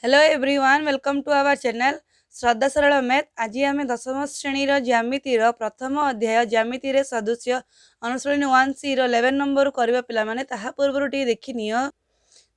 Hello everyone welcome to our channel Shraddha Saral math. आज आम दशम श्रेणी ज्यामितिर प्रथम अध्याय ज्यामिति सदृश्य अनुश्रेणी 1C 11 नंबर करवा पाने पूर्व टी देखनी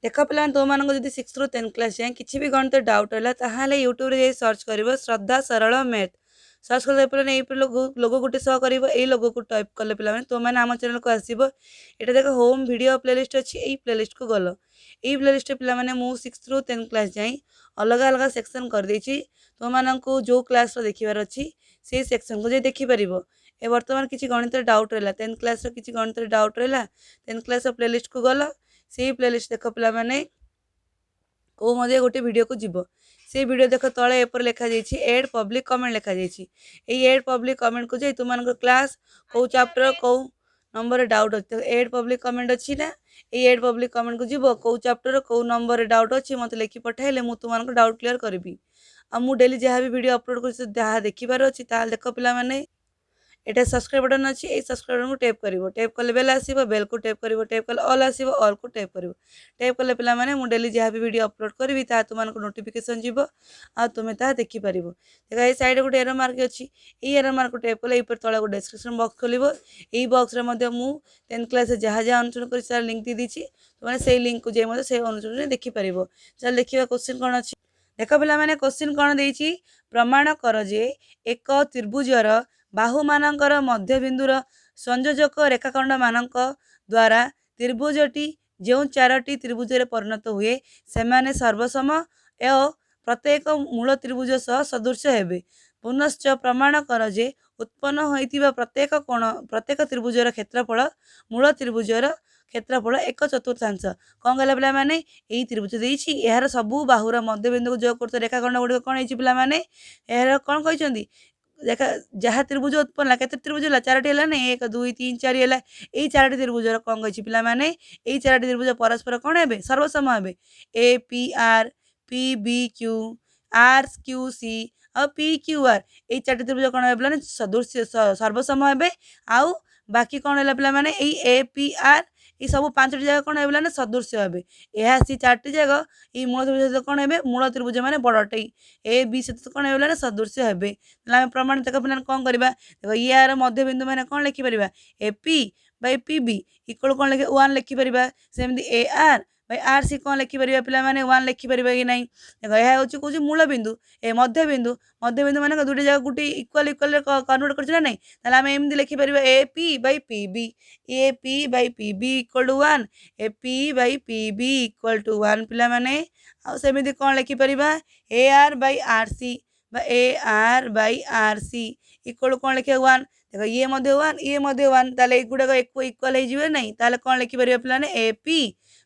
देख पे तुम जब 6 ରୁ 10 क्लास जाए किसी भी गणित डाउट है यूट्यूब रे सर्च कर श्रद्धा सरल मैथ सर्च कर लोगो गोटे सह कर लोगो को टाइप कले पे तुमने आम चैनल को आसो ये देख होम वीडियो प्लेलिस्ट अच्छी यही प्लेलिस्ट को गल यही प्लेलिस्ट पे मुझे 6 ରୁ 10 क्लास जाए अलग अलग सेक्शन कर देछि तुमको जो क्लास देखिबार अच्छी से सेक्शन को देखिपर ए बर्तमान किसी गणित डाउट रहा 10th क्लास किसी गणित डाउट रहा 10th क्लास प्लेलिस्ट को गल से प्लेलिस्ट देख पे को मध्य गोटे वीडियो को जीव से वीडियो देख तले एपर लिखा जाइए एड पब्लिक कमेंट लिखा जाइए एड पब्लिक कमेंट को जाए तुम क्लास कौ चैप्टर कौ नंबर डाउट अच्छे एड पब्लिक कमेंट अच्छी ना ये एड पब्लिक कमेंट को जीव कौ चैप्टर कौ नंबर डाउट अच्छी मत लिखि पठाइले मुझे तुमको डाउट क्लियर करी आ मु डेली जहाँ भी वीडियो अपलोड कर देखिबार अच्छी देख पे एटा सब्सक्राइब बटन अच्छी ये सब्सक्राइब बटन को टैप करिवो टैप कले बेल आसीबो बेल को टैप करिवो टैप कले ऑल आसीबो ऑल को टैप करिवो टैप कले पिला माने मु डेली जहाँ भी वीडियो अपलोड करबी ता तुमनको नोटिफिकेशन जीवो आ तुमे ता देखि परिवो देखा ए साइड गोटे एरो मार्क अच्छी ए एरो मार्क को टैप कले ऊपर तळे को डिस्क्रिप्शन बॉक्स खोलिवो ए बॉक्स रे मध्ये मु 10th क्लास जहाँ जहाँ अनुसरण कर सार लिंक दी दीची तुमने से लिंक को जे मध्ये से अनुसरण देखि परिवो चल देखिबा क्वेश्चन कोन अछि देख पिला माने क्वेश्चन कोन देइची प्रमाण कर जे एक त्रिभुजर बाहु मानकर मध्यबिंदुर संयोजक रेखाखंड मानक द्वारा त्रिभुजटी जो चारोटी त्रिभुज परिणत हुए सेमाने सर्वसम एवं प्रत्येक मूल त्रिभुज सह सदृश हेबे पुनश्च प्रमाण कर जे उत्पन्न होइतिबा प्रत्येक त्रिभुजर क्षेत्रफल मूल त्रिभुजर क्षेत्रफल 1/4 कौन कहला पिला माने यही त्रिभुज देइछि यार सबु बाहुर मध्यबिंदु को जोग करते रेखाखंड गुड़िक कौन होइछि पिला माने यार कौन कहइछंदी देखा जहाँ त्रिभुज उत्पन्न के त्रिभुज है चारोटी है ना 1 2 3 4 है यही चारोटी त्रिभुज कौन कही पिला माने यही चारोटी त्रिभुज परस्पर कौन है सर्वसम है A P R P B Q R Q C और पी क्यू आर यही चारोटी त्रिभुज कौन है पे सदृश्य सर्वसम है आउ बाकी कौन है पे यही ए पी आर ये सब 5टी जगह कौन है ना सदृश्य हे यह सी 4टी जगह ये मूल त्रिभुज कौन है मूल त्रिभुज माने बड़टे ए बी सहित कौन है ना सदृश्य हे प्रमाण देख पे कौन करवा देख यार मध्यबिंदु मैंने कौन लिखिपर A P by P B equal कौन लिखे 1 लिखिपर सेमती ए आर भाई आर सी कौन लिखिपर पे 1 लिखिपर कि नहीं देख यह हूँ कौन मूल बिंदु ए मध्यबिंदु मध्यबिंदु मान दुटी जगह गोटे इक्वल इक्वल कन्वर्ट कर नहीं ताहले एमती लिखिपर A P by P B A P by P B equal to 1 A P by P B equal to 1 पिला माने सेमती कौन लिखिपर A R by R C A R by R C equal कौन लिखे 1 देखो ये 1 ताले गुड़ाक इक्वल हो नहीं ताले कौन लिखिपर पे A P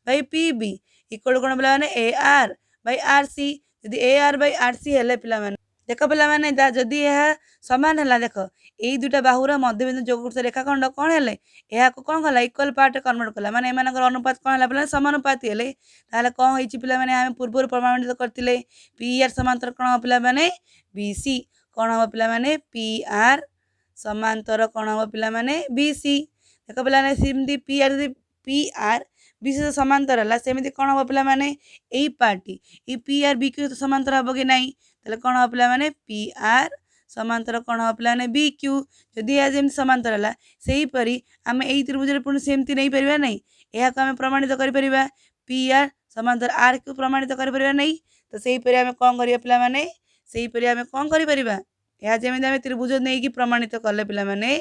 by P B equal कौन पे ए आर बै आर सी जदि ए आर बै आर सी है पे देख पे जदि यह सामान है देख यही दुटा बाहुर मध्यबिंदु जोग रेखाखंड कौन है यह कौन कला इक्वल पार्ट कन्वर्ट कला माने एम अनुपात कौन है पे समानुपाती है ताहले कौन होइछि पिला माने आमे पूर्व प्रमाणित करथिले पी आर समांतर कौन हम पिला माने बी सी कौन हम पिला माने पी आर समांतर कौन हम पिला माने बी सी देख पिला माने सिमदी पी आर बी सी समांतर है सेमती कौन हम पिला माने यही पार्टी ये पी आर बी क्यू समांतर हम कि नहीं ताहले कौन हम पिला माने पी आर समांतर कौन हम पिला माने बी क्यू जदि यह जमी समांतर है से हीपरी आम यही त्रिभुज पुणी सेमती नहीं पार नहीं यह आम प्रमाणित कर पी आर समांतर आर क्यू प्रमाणित कर नहीं तो सहीपरि आम कौन कर पिला माने सहीपरि आम कौन कर यह जमी आम त्रिभुज नहीं कि प्रमाणित कले पिला माने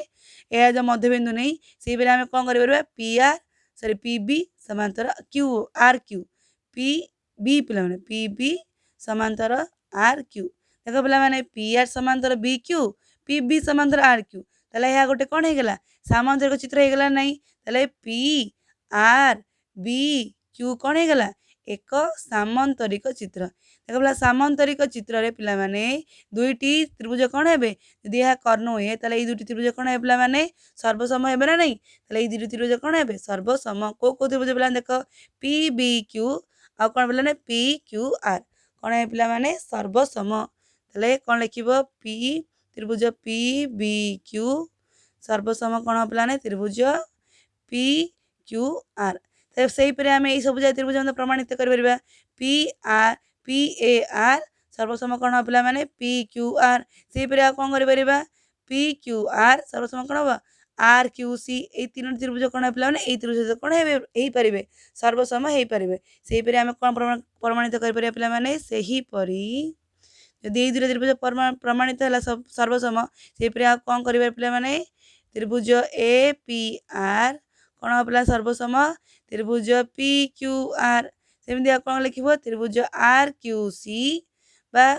यह जो मध्यबिंदु नहीं सहीपरि आम कौन कर P R sorry P B समांतर Q R Q P B पिला माने पी बी समांतर आर क्यू देख पिला माने पी आर समांतर बी क्यू पी बी समांतर आर क्यू ताले यह गोटे कौन होगला सामांतरिक चित्र होगला नहीं ताले पी आर बी क्यू कौन होगला एक सामांतरिक चित्र देख पिला सामांतरिक चित्र रे पिला माने दुईटी त्रिभुज कौन है यदि यह कर्ण हुए ताले ये दुईटी त्रिभुज कौन है पिला माने सर्वसम है ना नहीं ताले ये दुईटी त्रिभुज कौन है सर्वसम को त्रिभुज पिला देख पी बी क्यू आ कौन पिला पी क्यू आर कौन है पिला माने सर्वसम ताले कौन लिखिबो पी त्रिभुज पी बी क्यू सर्वसम कौन पिला त्रिभुज पी क्यू आर तो से आम यही सब त्रिभुज प्रमाणित कर P R P A R सर्वसम कौन हम पे पी क्यू आर से कौन कर पी क्यू आर सर्वसम कौन हम आर क्यू सी ये तीन त्रिभुज कौन है पे त्रिभुज कौन हो पारे सर्वसम हो पारे से आम कौन प्रमाणित कर पे से ही परी जदि ये दुईटा त्रिभुज प्रमाणित है सर्वसम से कौन कर पे त्रिभुज ए पी आर कौन हम पे सर्वसम त्रिभुज पी क्यू आर सेमती कौन लिख त्रिभुज आर क्यू सी बा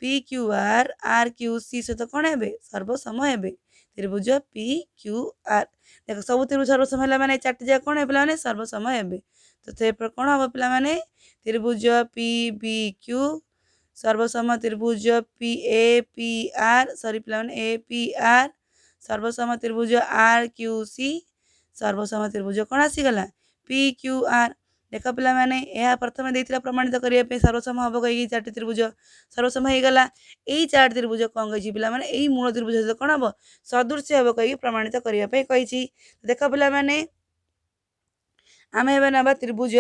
P Q R Q C सहित कौन है सर्वसम है त्रिभुज पी क्यू आर देख सब त्रिभुज सर्वसम है मैंने चार्ट जगह कौन है पे सर्वसम है तो से कौन हम पे त्रिभुज पी बी क्यू सर्वसम त्रिभुज पी आर सॉरी पे ए पी आर सर्वसम त्रिभुज आर क्यू सी सर्वसम त्रिभुज कौन आसीगला पी क्यू आर देख पिला माने यह प्रथम देथिला प्रमाणित करने सर्वसम हम कहीं चार त्रिभुज सर्वसम हो गला यही चार त्रिभुज कौन कही पिला माने यही मूल त्रिभुज सहित कौन हम सदृश्य हम कहीं प्रमाणित करने कही देख पिला माने आम ना त्रिभुज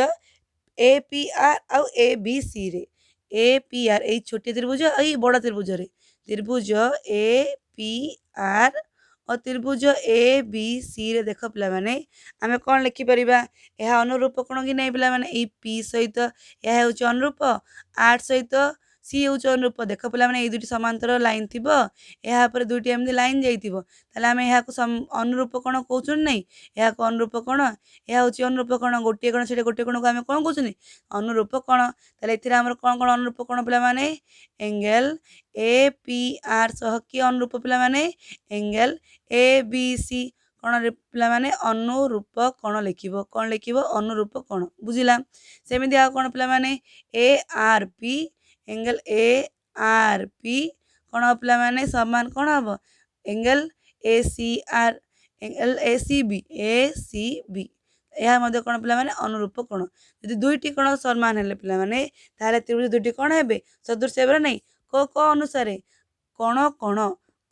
ए पी आर आउ ए बी सी रे ए पी आर यही छोटे त्रिभुज यही बड़ त्रिभुज रे त्रिभुज ए पी आर और त्रिभुज ए बी सी रे देख पिला माने आमे कौन लिखिपर यह अनुरूप कौन कि नहीं पिला माने पी सहित यह हूँ अनुरूप आर सहित सी हूँ अनुरूप देख पिला माने दुईटी समांतर लाइन थी यहाँ दुईटी एमती लाइन जाइए आम यहाँ अनुरूप कौन कौन नहीं यहाँ अनुरूप कौन यह हूँ अनुरूप कौन गोटे कौन से गोटे कौन को आम कौन कौन अनुरूप कौन ताले कौन कौन अनुरूप कौन पिला माने एंगल ए पी आर सह कि अनुरूप पिला माने एंगल ए बी सी कौन पिला माने अनुरूप कौन लिखिबो कौन लिखिबो अनुरूप कौन बुझिला सेमिति आ कौन पिला माने A R P angle A R P कौन हम पिला माने समान कौन हम angle A C R angle A C B यह मध्य कौन पिला माने अनुरूप कौन यदि दुईटी कौन समान है पिला माने ताले त्रिभुज दुईटी कौन है सदृश हे नहीं को अनुसार कौन कौन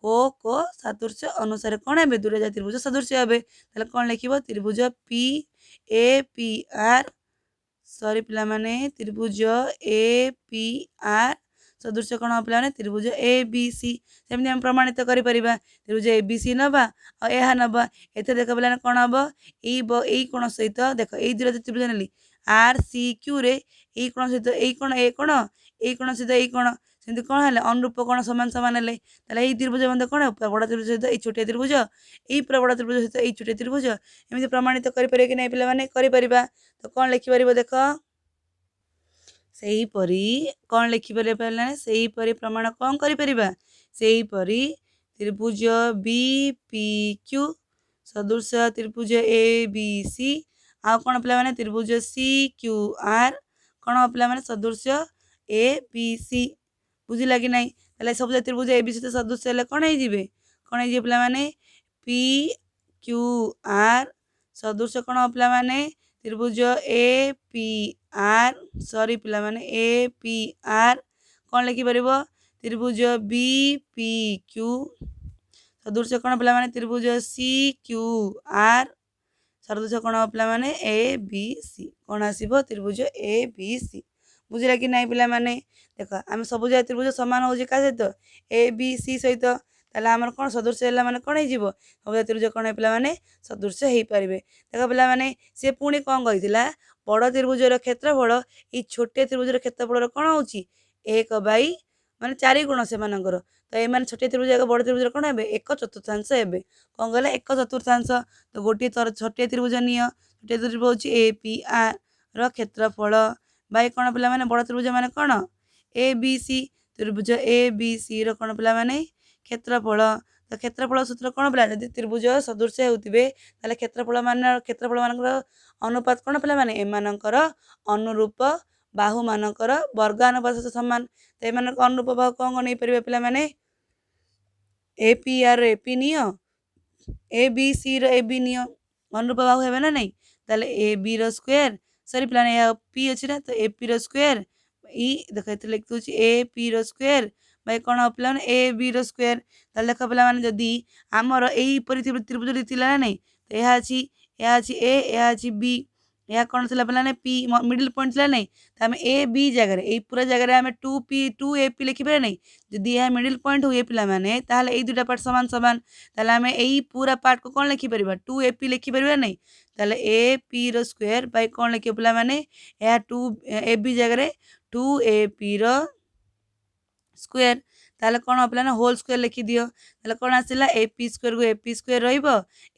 को सदृश अनुसार कौन है दूर त्रिभुज सदृश हे कौन लिखिबो त्रिभुज P A P R sorry पिला माने त्रिभुज ए पी आर सदृश कौन हम पे त्रिभुज ए बी सी सेमती हम प्रमाणित कर त्रिभुज ए बी सी नवा और यह नवा एथे देख पे कौन हम यही कोण सहित देख यही दुईटा त्रिभुज नेली आर सी क्यू रे यही कोण सहित यही कोण यही कोण सहित यही कोण सेमती कौन है अनुरूप कौन सामान सामान है यही त्रिभुज मध्य कौन बड़ त्रिभुज सहित यही छोटे त्रिभुज यही बड़ त्रिभुज सहित यही छोटे त्रिभुज एमती प्रमाणित करें कि नहीं पे कर तो कौन लिखिपर देख से कौन लिखिपर से प्रमाण कौन कर त्रिभुज बी पी क्यू सदृश त्रिभुज ए बी सी आ कौन पे त्रिभुज सी क्यू आर कौन हम पे सदृश ए बी सी बुझिला कि नहीं ताले सब त्रिभुज ए बी सी सदृश हेल्ले कौन हो पे पी क्यू आर सदृश कौन हम पे त्रिभुज ए पी आर सॉरी पिला माने ए पी आर कौन लिखिपर त्रिभुज बी पी क्यू सदृश कौन पिला माने त्रिभुज सी क्यू आर सदृश कौन पिला माने ए बी सी कौन आसीबो त्रिभुज ए बी सी बुझिला कि नहीं पिला माने देख आम सब जगह त्रिभुज समान हो क्या सहित ए बी सी सहित ताले आमर कौन सदृश है माने कौन हो सब त्रिभुज कौन है पे सदृश हो पारे देख पे माने सी पुणी कौन कही बड़ त्रिभुजर क्षेत्रफल ये छोटे त्रिभुजर क्षेत्रफल कौन हो एक बाई माने 4 गुण से तो ये छोटे त्रिभुज बड़ त्रिभुज कौन है एक चतुर्थांश हे कौन कहला एक चतुर्थांश तो गोटे छोटे त्रिभुज नियो छोटे त्रिभुज ए पी आर क्षेत्रफल बाई कौन पे बड़ त्रिभुज माने कौन ए बी सी त्रिभुज ए बी सी कौन पे क्षेत्रफल तो क्षेत्रफल सूत्र कौन पे जब त्रिभुज सदृश होते क्षेत्रफल मान अनुपात कौन पे एमानकर अनुरूप बाहु मानकर वर्गानुपात सहित सामान तो एम अनुरूप बाहु कौन कौन नहीं पारे पे A P R A P नियो A B C A B नियो अनुरूप बाहु है ना नहीं ताले ए बी स्क्वायर सॉरी पे पी अच्छी ना तो ए पी स्क्वायर ई देख लिख दूँ ए पी स्क्वायर भाई कौन पे ए बी स्क्वायर ताले देख पे जदि आमर यहीपरी त्रिभुज थी ना नहीं तो यह अच्छी ए यह अच्छी बी यह कौन थिला पिलाने पी मिडिल पॉइंट थिला नहीं तो आम ए बी जगह ए पूरा जगह आम 2 ए पी लिखिपर नहीं जदि यह मिडिल पॉइंट हुए पिला माने ताहले ए दुटा पार्ट समान समान ताहले आम यही पूरा पार्ट को कौन लिखिपर 2 ए पी लिखिपर नहीं ताहले ए पी रो स्क्वायर बाय कौन लिखे पिला माने यह 2 ए बी जगह 2 ए पी रो स्क्वायर ताहले कौन हो पिला होल स्क्वायर लिखि दियो ताहले कौन आसिला ए स्क्वायर को ए स्क्वायर रहिबो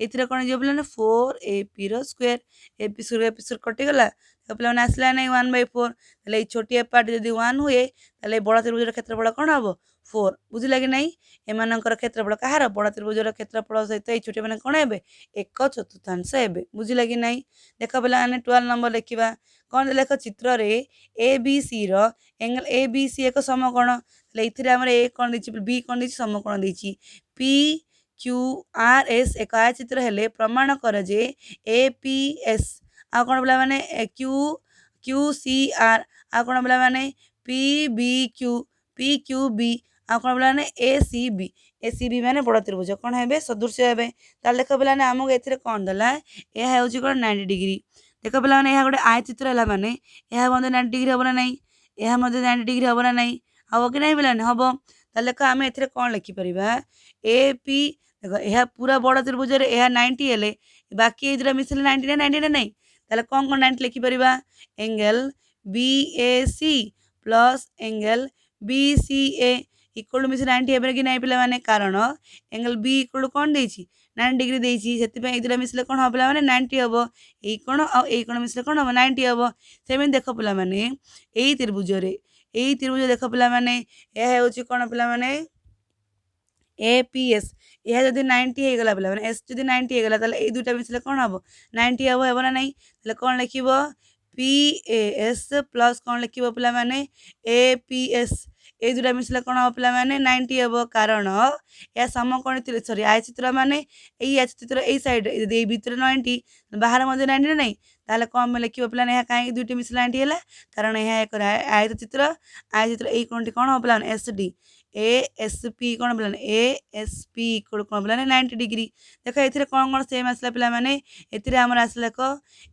एथिरे कौन जो पिला 4 ए रो स्क्वायर ए स्क्वायर कटि गला तो पिला आसला नहीं 1/4 ताहले ए छोटिया पार्ट जदि 1 हुए ताहले बड़ त्रिभुजर क्षेत्रफल कौन हबो 4 बुझिला कि नहीं एमानकर क्षेत्रफल कहार बड़ त्रिभुजर क्षेत्रफल सहित ए छोटे माने कौन हेबे 1/4 हेबे बुझिला कि नहीं देख पिला माने 12 नंबर लिखिबा कौन देख चित्र रे ए बी सी रो एंगल ए बी सी एक समकोण ताहले आमर ए कौन देछि बी कौन देछि समकोण देछि पी क्यू आर एस एक आयचित्र हेले प्रमाण कर जे ए पी एस आ कौन बोला माने क्यू क्यू सी आर आ कौन बोला माने पी क्यू बी आ कौन बोला माने ए सी बी माने बड़ त्रिभुज कौन हेबे सदृश्य हेबे ताल देख पिला ने आमको एथिरे कौन देला यह हेउची कौन 90 डिग्री देख पिला माने यह गोटे आयचित्र हैला माने यह मध्ये 90 डिग्री हबो ना नहीं यह मध्ये 90 डिग्री हबो ना नहीं हम कि नहीं पिलाने हम ताले देख आम ए कौन लिखिपर ए पी देख यह पूरा बड़ त्रिभुज यह 90 हेले बाकी ये दुटा मिसले 90 ना 90 ना नहीं ताले कौन कौन 90 लिखिपर angle B A C plus angle B C A equal मिसे 90 हेबे कि नहीं पिला माने कारण एंगल बी इक्वल कौन देछि 90 डिग्री देछि सेति पे दुटा मिसले कौन हो पिला माने 90 हबो एई कोण आ एई कोण मिसले कौन हबो 90 हबो सेमिन देखो पिला माने एई त्रिभुज रे एई त्रिभुज देख पिला माने यह होची कोन पिला माने एपीएस यह जदि 90 हो गला पिला माने एस जदि 90 हो गला ताले ए दुटा मिसले कोन हबो 90 हबो हेबो ना नहीं ताले कोन लिखिबो पीएस प्लस कोन लिखिबो पिला माने एपीएस ए दुटा मिसले कोन हबो पिला माने 90 हबो कारण या समकोण सॉरी आयचित्र माने एई आयचित्र एई साइड जदि ए भीतर 90 बाहर मध्ये 90 नहीं ताले कौन लिखिबो पिला ने काहे दुटी मिसले 90 हैला कारण यह एक आयचित्र एई कोणटी कोन हो पिला एसडी ए एस पी कौन पिलाने ए एस पी कौन पिलाने 90 डिग्री देख ए कौन कौन सेम आसला पिला माने एथिरे हमर आसला को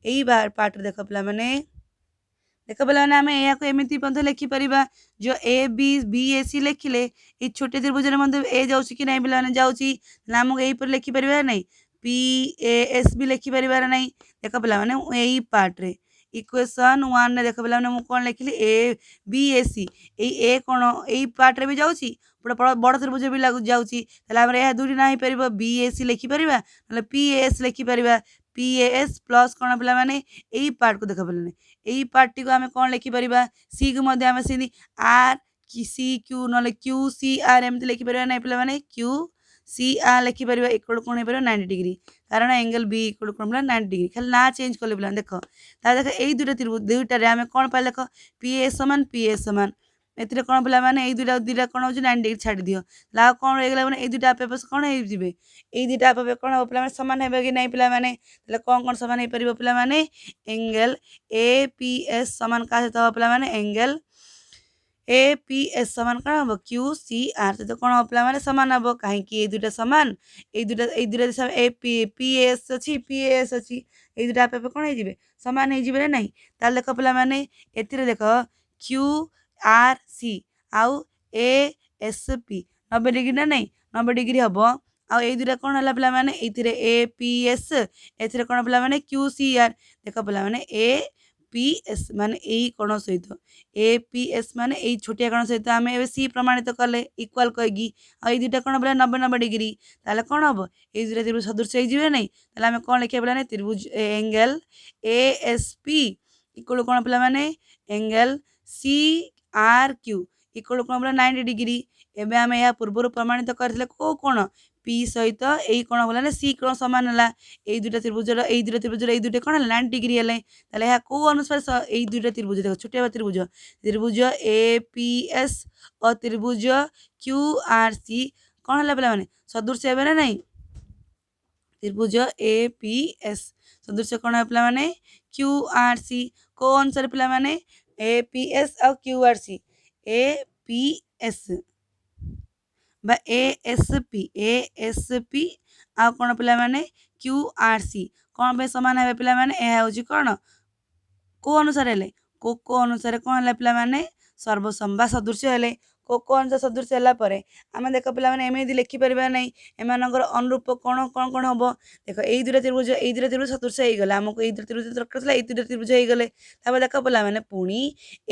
एई पार्ट देख पिला माने देख पिला माने हमें या को एमिति पन्थ लिखि परिबा जो ए बी ए सी लिखिले ए छोटे त्रिभुज रे मध्ये ए जाउची कि नहीं पिला माने जाउची नाम एई पर लिखि परिबा नहीं पी ए एस भी लिखि परिबा नहीं देख पिला माने एई पार्ट रे इक्वेशन 1 ने देख पिला माने मु कोन लिखिली A B A C A cone AE part रे भी जाउची पूरा बड़ त्रिभुज भी लागु जाउची तले हमर यह दुटी नाही परिबो बी ए सी लिखि परिबा नले पी ए एस लिखि परिबा पी ए एस प्लस कोन पिला माने एई पार्ट को देख पिला ने एई पार्ट टी को हमें कोन लिखि परिबा सी को मध्ये हमें सी आर की सी क्यू नले क्यू सी आर एमति लिखि परिबा नै पिला माने क्यू सी आर लिखि परिबा इक्वल कोन हे परिबा 90 डिग्री कारण एंगल बी इक्वल कोन पिला 90 डिग्री खाली ना चेंज करले पिला देखो ता देख एई दुटा त्रिभुज दुटा रे हमें कोन पाइले देखो पी ए समान एथिरे कोन पिला माने एई दुटा कोन हो 90 डिग्री छाडी दियो ला कोन हो गेला माने एई दुटा आपे पास कोन हे जिवे एई दुटा आपे कोन हो पिला माने समान हेबे कि नहीं पिला माने तले कोन समान हे परिबो पिला माने एंगल ए पी एस समान का से तो पिला माने एंगल ए पी एस समान कौन हम क्यू सी आर तो कौन हम पिला माने समान हम कहीं दुटा समान ए दुटा ए पी एस अच्छी पी एस अच्छी ए दुटा आपे कौन हो जिवे समान हो जिवे नहीं ताल देख पिला माने एथिरे देख क्यू आर सी आउ ए एस पी 90 डिग्री ना नहीं 90 डिग्री हम आउ ए दुटा कौन है पिला माने एथिरे ए पी एस एथिरे कौन पिला माने क्यू सी आर देख पिला माने ए पी एस माने एई कोण सहित ए पी एस माने एई छोटिया कोण सहित आमे एबे सी प्रमाणित कले इक्वल कइगी आ एई दुटा कोण बोले 90 डिग्री ताले कोण हबो एई दुटा त्रिभुज सदृश होई जिवे नै ताले आमे कोण लिखिया बोले नै त्रिभुज angle A S P equal कोण पिला माने angle C R Q equal कोण बोले 90 डिग्री एबे आमे या पूर्व प्रमाणित करथिले को कोण पी सहित एई कोण बोले नै सी कोण समान हला एई दुटा त्रिभुज एई दुटा कोण 90 डिग्री हले ताले या को अनुसार एई दुटा त्रिभुज देखो छोटे त्रिभुज ए पी एस और त्रिभुज क्यू आर सी कोण हला पिला माने सदृश हेबे ना नहीं त्रिभुज ए पी एस सदृश कोण है पिला माने क्यू आर सी को अनुसार पिला माने ए पी एस और Q R C A P S बा ए एस पी आ कोण पिला माने क्यू आर सी कोण पे समान है पिला माने ए होची कोण को अनुसार हेले को अनुसार कौन है पिलामाने सर्वसम्बा सदृश हेले को अनुसार सदृश ହେଲା ପରେ ଆମେ ଦେଖ ପିଲାମାନେ ଏମିତି ଲେଖିପାରିବା ନାହିଁ ଏମାନଙ୍କର ଅନୁରୂପ କଣ ହବ ଦେଖ ଏଇ ଦୁଇଟା ତ୍ରିଭୁଜ ସଦୃଶ ହେଇଗଲେ ଆମକୁ ଏଇ ଦୁଇଟା ତ୍ରିଭୁଜ ଦରକାର ଥିଲା ଏଇ ଦୁଇଟା ତ୍ରିଭୁଜ ହେଇଗଲେ ତାପରେ ଦେଖ ପିଲାମାନେ ପୁଣି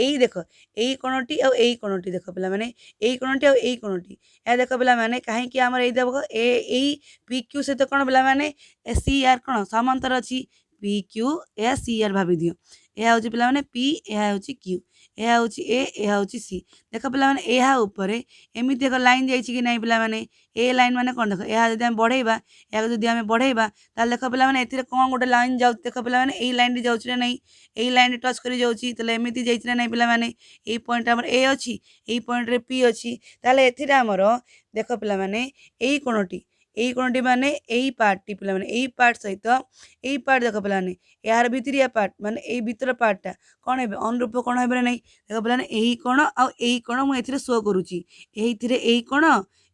ଏଇ ଦେଖ ଏଇ କୋଣଟି ଆଉ ଏଇ କୋଣଟି ଦେଖ ପିଲାମାନେ ଏଇ କୋଣଟି ଆଉ ଏଇ କୋଣଟି ଏହା ଦେଖ ପିଲାମାନେ କାହିଁକି ଆମର ଏଇ ଦେଖ ଏଇ ପି କ୍ୟୁ ସହିତ କଣ ପିଲାମାନେ ସି ଆର୍ କଣ ସମାନ୍ତର ଅଛି ପି କ୍ୟୁ ଏହା ସି ଆର୍ ଭାବି ଦିଅ ଏହା ହେଉଛି ପିଲାମାନେ ପି ଏହା ହେଉଛି କ୍ୟୁ ଏହା ହେଉଛି ଏ ଏହା ହେଉଛି ସି ଦେଖ ପିଲାମାନେ ଏହା ଉପରେ ଏମିତି ଏକ ଲାଇନ୍ ଯାଇଛି କି ନାହିଁ ପିଲାମାନେ ଏ ଲାଇନ୍ ମାନେ କ'ଣ ଦେଖ ଏହା ଯଦି ଆମେ ବଢ଼େଇବା ଏହାକୁ ଯଦି ଆମେ ବଢ଼େଇବା ତାହେଲେ ଦେଖ ପିଲାମାନେ ଏଥିରେ କ'ଣ ଗୋଟେ ଲାଇନ୍ ଯାଉଛି ଦେଖ ପିଲାମାନେ ଏଇ ଲାଇନ୍ଟି ଯାଉଛି ନା ନାହିଁ ଏଇ ଲାଇନ୍ ଟଚ୍ କରି ଯାଉଛି ତାହେଲେ ଏମିତି ଯାଇଛି ନା ନାହିଁ ପିଲାମାନେ ଏଇ ପଏଣ୍ଟ ଆମର ଏ ଅଛି ଏଇ ପଏଣ୍ଟରେ ପି ଅଛି ତାହେଲେ ଏଥିରେ ଆମର ଦେଖ ପିଲାମାନେ ଏଇ କୋଣଟି ମାନେ ଏଇ ପାର୍ଟଟି ପିଲାମାନେ ଏଇ ପାର୍ଟ ସହିତ ଏଇ ପାର୍ଟ ଦେଖ ପିଲାମାନେ ଏହାର ଭିତରିଆ ପାର୍ଟ ମାନେ ଏଇ ଭିତର ପାର୍ଟଟା କ'ଣ ହେବେ ଅନୁରୂପ କ'ଣ ହେବେ ନା ନାହିଁ ଦେଖ ପିଲାମାନେ ଏଇ କୋଣ ଆଉ ଏଇ କୋଣ ମୁଁ ଏଥିରେ ଶୋ କରୁଛି ଏଇଥିରେ ଏଇ କୋଣ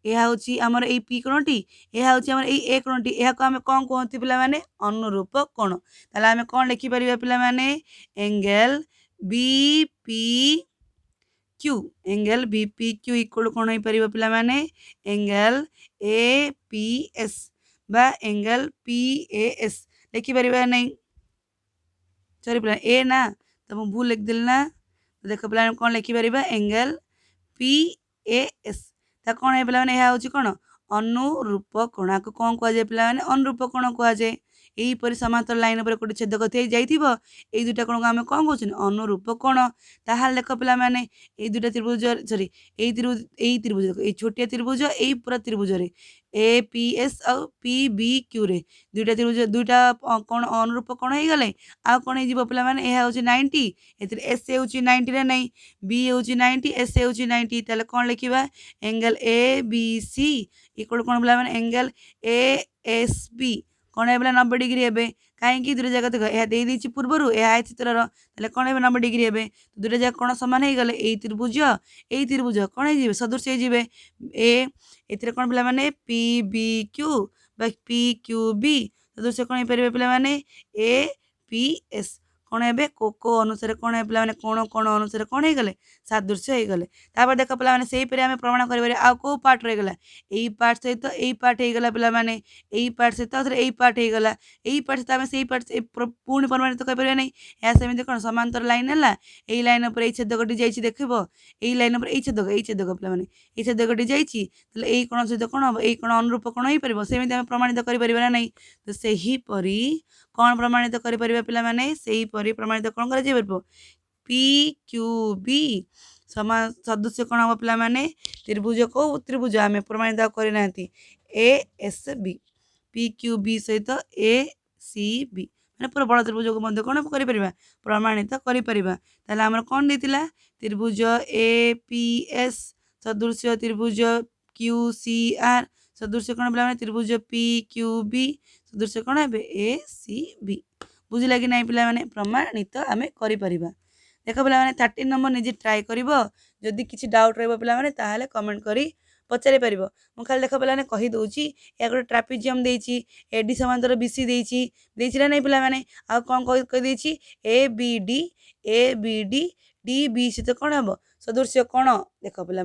ଏହା ହେଉଛି ଆମର ଏଇ ପି କୋଣଟି ଏହା ହେଉଛି ଆମର ଏଇ ଏ କୋଣଟି ଏହାକୁ ଆମେ କ'ଣ କୁହନ୍ତି ପିଲାମାନେ ଅନୁରୂପ କୋଣ ତାହେଲେ ଆମେ କ'ଣ ଲେଖିପାରିବା ପିଲାମାନେ angle B P Q angle BPQ equal कौन हो पार पिलाने एंगल APS बा एंगल PAS लिखिपर नहीं सॉरी पिला ए ना तो मुझे भूल लिखदेली ना देख पिला कौन लिखिपर एंगल PAS ता कौन है पिलाने यह हूँ कौन अनुरूप कोण आपको कौन कहुए पिलाने अनुरूप कोण कहुए यहीपरि समांतर लाइन पर गोटे छेदक थी जाइथिबो एई दुटा कोण को आमे कोन कहउछन अनुरूप कोण ताहाल देख पिला माने एई दुटा त्रिभुज सॉरी एई त्रिभुज देखो एई छोटिया त्रिभुज एई पूरा त्रिभुज रे APS और PBQ रे दुटा त्रिभुज दुटा कोण अनुरूप कोण हे गले आ कोण हे जीवो पिला माने एहा होची 90 एथिरे S होची 90 रे नहीं B होची 90 S होची 90 ताले कोण लिखिबा एंगल ABC इक्वल कोण पिला माने एंगल ASB कौन है 90 डिग्री हे कहीं दुटा जगह देख यह देदी पूर्वर यह चित्रर तेल कौन है 90 डिग्री हे दुटा जगह कौन सामान हो गले यही त्रिभुज कौन हो सदृश हो ए कौन पे PBQ PQB सदृश कौन हो पारे पे APS कौन है को अनुसार कौन है पे कोण अनुसार कौन हो गले सादृश्य हो गले तापर देख पे से आम प्रमाण कर कौ पार्ट रहीगला यही पार्ट सहित यही पार्ट हो गला पे यही पार्ट सहित यही पार्ट हो गला यही पार्ट सहित आम से पार्ट पुणी प्रमाणित तो कहीपर नहीं या सेमती कौन समांतर लाइन है यही लाइन पर छेदकटी जाइए देख यही लाइन पर छेदक पे छेदकटी जाइए कौन सहित कौन हम यही कौन अनुरूप कौन हो पार सेमती आम प्रमाणित कर नहीं तो सहीपरी कौन प्रमाणित कर पे प्रमाणित कौन कर PQB समा सदृश्य कौन हम पे त्रिभुज को त्रिभुज आम प्रमाणित करना ASB PQB सहित ACB मैंने पूरा बड़ त्रिभुज को कौन कर प्रमाणित कर कौन देता त्रिभुज APS सदृश्य त्रिभुज QCR सदृश्य कौन पे त्रिभुज PQB सदृश्य कौन है ACB बुझला कि नहीं पे प्रमाणित आम कर देख पे 13 नंबर निजे ट्राए कर जदि किसी डाउट रहा पे कमेंट करी पचारि पार मुझे खाली देख पे कहीदे या गोटे ट्रापिजियम देती एडी समांतर BC देती ना नहीं पे आ कौन कहीदे ABD DB सहित कौन हम सदृश्य कौन देख पे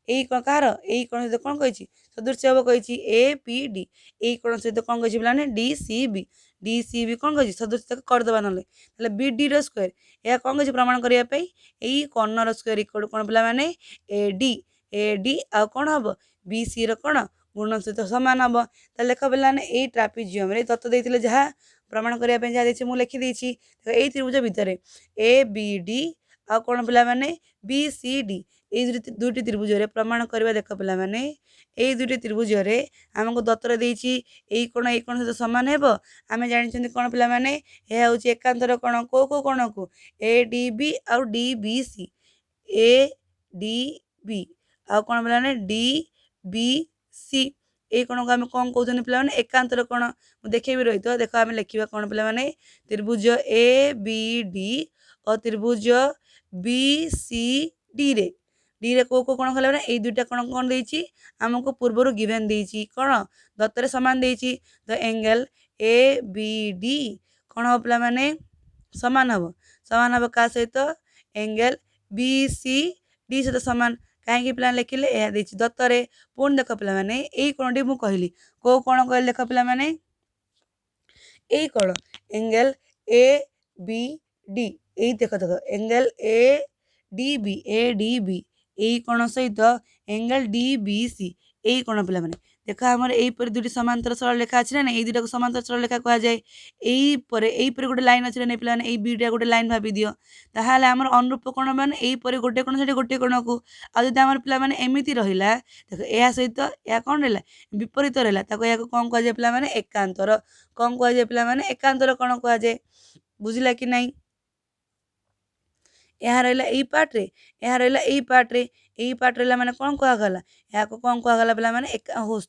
यही कौन कहार यही कौन सहित कौन कही सदृश्य हम कही APD यही कौन सहित कौन कही पे DCB कौन कही सदृश्य करदे ना BD स्क्वायर यह कौन कही प्रमाण करने यही कर्णर स्क्वायर इक्वल कौन पे AD आ कौन हम BC कौन गुण सहित सामान हम तो देख पे यही ट्रापिजियम तत्व देते जहाँ प्रमाण करने जहाँ मुझे लिखिदी यही त्रिभुज भितर ABD आ कौन पे BCD ये दुईटी त्रिभुज प्रमाण करवा देख पे यही दुईटी त्रिभुज आमको दत्तर देती यही कौन सहित सामान हो आम जानते कौन पे यह हूँ एकांतर कौन को कौन को ADB आउ DBC ADB आ कौन पे DBC ये कौन को आम कौन कहते पे एकांतर कौन मुझे देखेबी रही तो देख आम लिखा कौन पे त्रिभुज ABD और त्रिभुज BCD रे डी रे को कौन कला ये दुईटा कौन कौन देती आमको पूर्वर गिवेन देती कौन दत्तर सामान देती तो एंगल ABD कौन हम पे समान हम का सहित एंगल बी सी डी सहित समान कहीं पे लिखिले यह देखिए दत्तरे पुणी देख पे यही कोणटी मुझे कहली कौ कोण कहले देख पे यही कोण एंगल ए बी डी यही देख एंगल ए डी बी यही कोण सहित एंगल डी बी सी यही कोण पे देख आमर यहीपर दुटी समांतर सरल रेखा अच्छी ना ये दुटा को समांतर सरल रेखा कह जाए यहीपर गोटे लाइन अच्छी ना पे यही बीटा गोटे लाइन भाभी दियो ताहले आमर अनुरूप कोण मैंने यहीपर गोटे कोण से गोटे कोण को आज आम पे एमती रहा देख यह सहित यह कौन रहा विपरीत रहा या कौन कह जाए पे एकांतर कौन कह जाए पे एकांतर कौन कह जाए बुझला कि नहीं यहाँ रहा यही पार्ट्रे यहाँ रहा यही पार्ट्रे यही पार्ट रहा मैंने कौन कहगला या कौन कहगला पे मैंने हो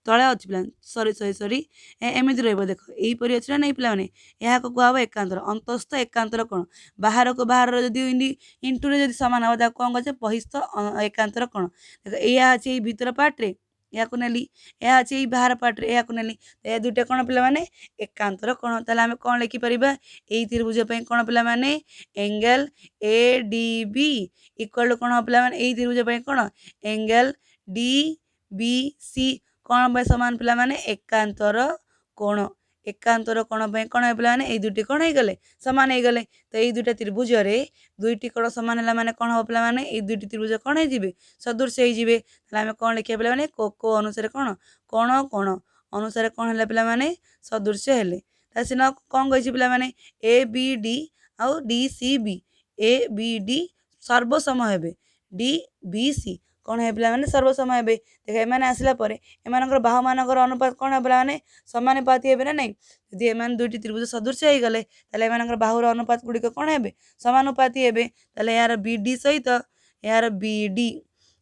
तले अच्छी पे सरी एमती रही देख यहीपरी अच्छी ना नहीं पे यहाँ कह एकांतर अंतस्थ एकांतर कौन बाहर को बाहर जदि इंटू जब सामान हम कौन कहे बहिस्थ एकांतर कौन देख यह अच्छे भीतर पार्ट्रे या नेली यह अच्छे बाहर पार्ट्रे या नेली यह दुटा कौन पे एकांतर कौन ताले आम कौन लिखिपर यही त्रिभुज कौन पे angle A D B equal to कौन हम पे यही त्रिभुज कौन एंगल डी बी सी कौन पे सामान पे एकांतर कोण एकांतर कोण कौन है पे दुटी कौन हो गले सामान हो गले तो यही दुटा त्रिभुज दुईटी कोण सामान है माने कौन हम पे दुईटी त्रिभुज कौन हो सदृश हो आम कौन लिखा पे को अनुसार कौन कोण कोण अनुसार कौन है पे सदृश हेले सीना कौन कही पे ए बी डी आउ D C B A B D सर्वसम हे डी बी सी कौन है पे सर्वसम हे देख एम आसला एम बाहु मान अनुपात कौन है पे समानुपाती हे ना नहीं यदि एम दुईटी त्रिभुज सदृश हो गले एम बाहुर अनुपात गुड़िक कौन है समानुपाती हे यार बी डी सहित यार बी डी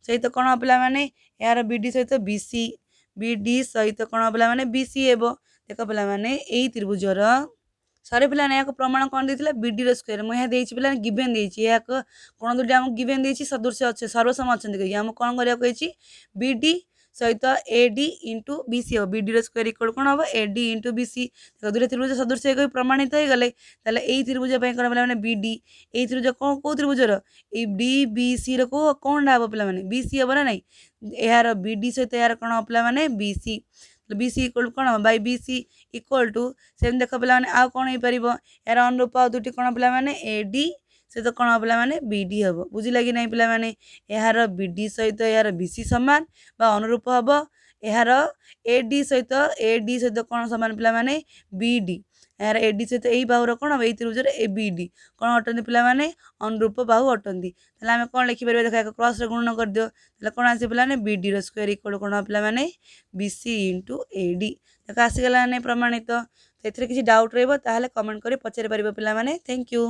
सहित कौन पे यार बी डी सहित बी सी बी डी सहित कौन पे बी सी हे देख पे यही त्रिभुजर सरी पे यहाँ प्रमाण कौन देता बीडी स्क्वायर मुझे पे गिभेन देती कौन दुटी आमको गिभेन देती सदृश अच्छे सर्वसम अच्छा कही आमको कौन करा बीडी सहित A D into B C हम बीडी स्क्वायर इक्वल कौन हम A D into B C दुटा त्रिभुज सदृश एक प्रमाणित हो गले यही त्रिभुज कौन पे बीडी यही त्रिभुज कौन कौ त्रिभुजर ये डी बी सी रो कौन हम पे बी सी हम ना नहीं यार बीडी सहित यार कौन हम पे B C B C equal कौन by B C equal to से देख पे आउ कौन हो पार यार अनुरूप दुटी कौन पे ए डी सहित कौन पे बी डी हम बुझला कि नहीं पे यार बी डी सहित यार बी सी सामान बा अनुरूप हम यार ए डी सहित कौन सामान पे बी डी यार ए डी सहित यही बाहुर कौन हम यही त्रिभुजर ए बी डी कौन अटंती पे अनुरूप बाहु अटंती आम कौन लिखिपर देख क्रस गुणन कर दियो कौन आस पे बी डी स्क्वायर इक्वल कौन पे B C into A D देख आसीगला प्रमाणित तो किसी डाउट रही कमेंट कर पचारि पारे पे थैंक यू।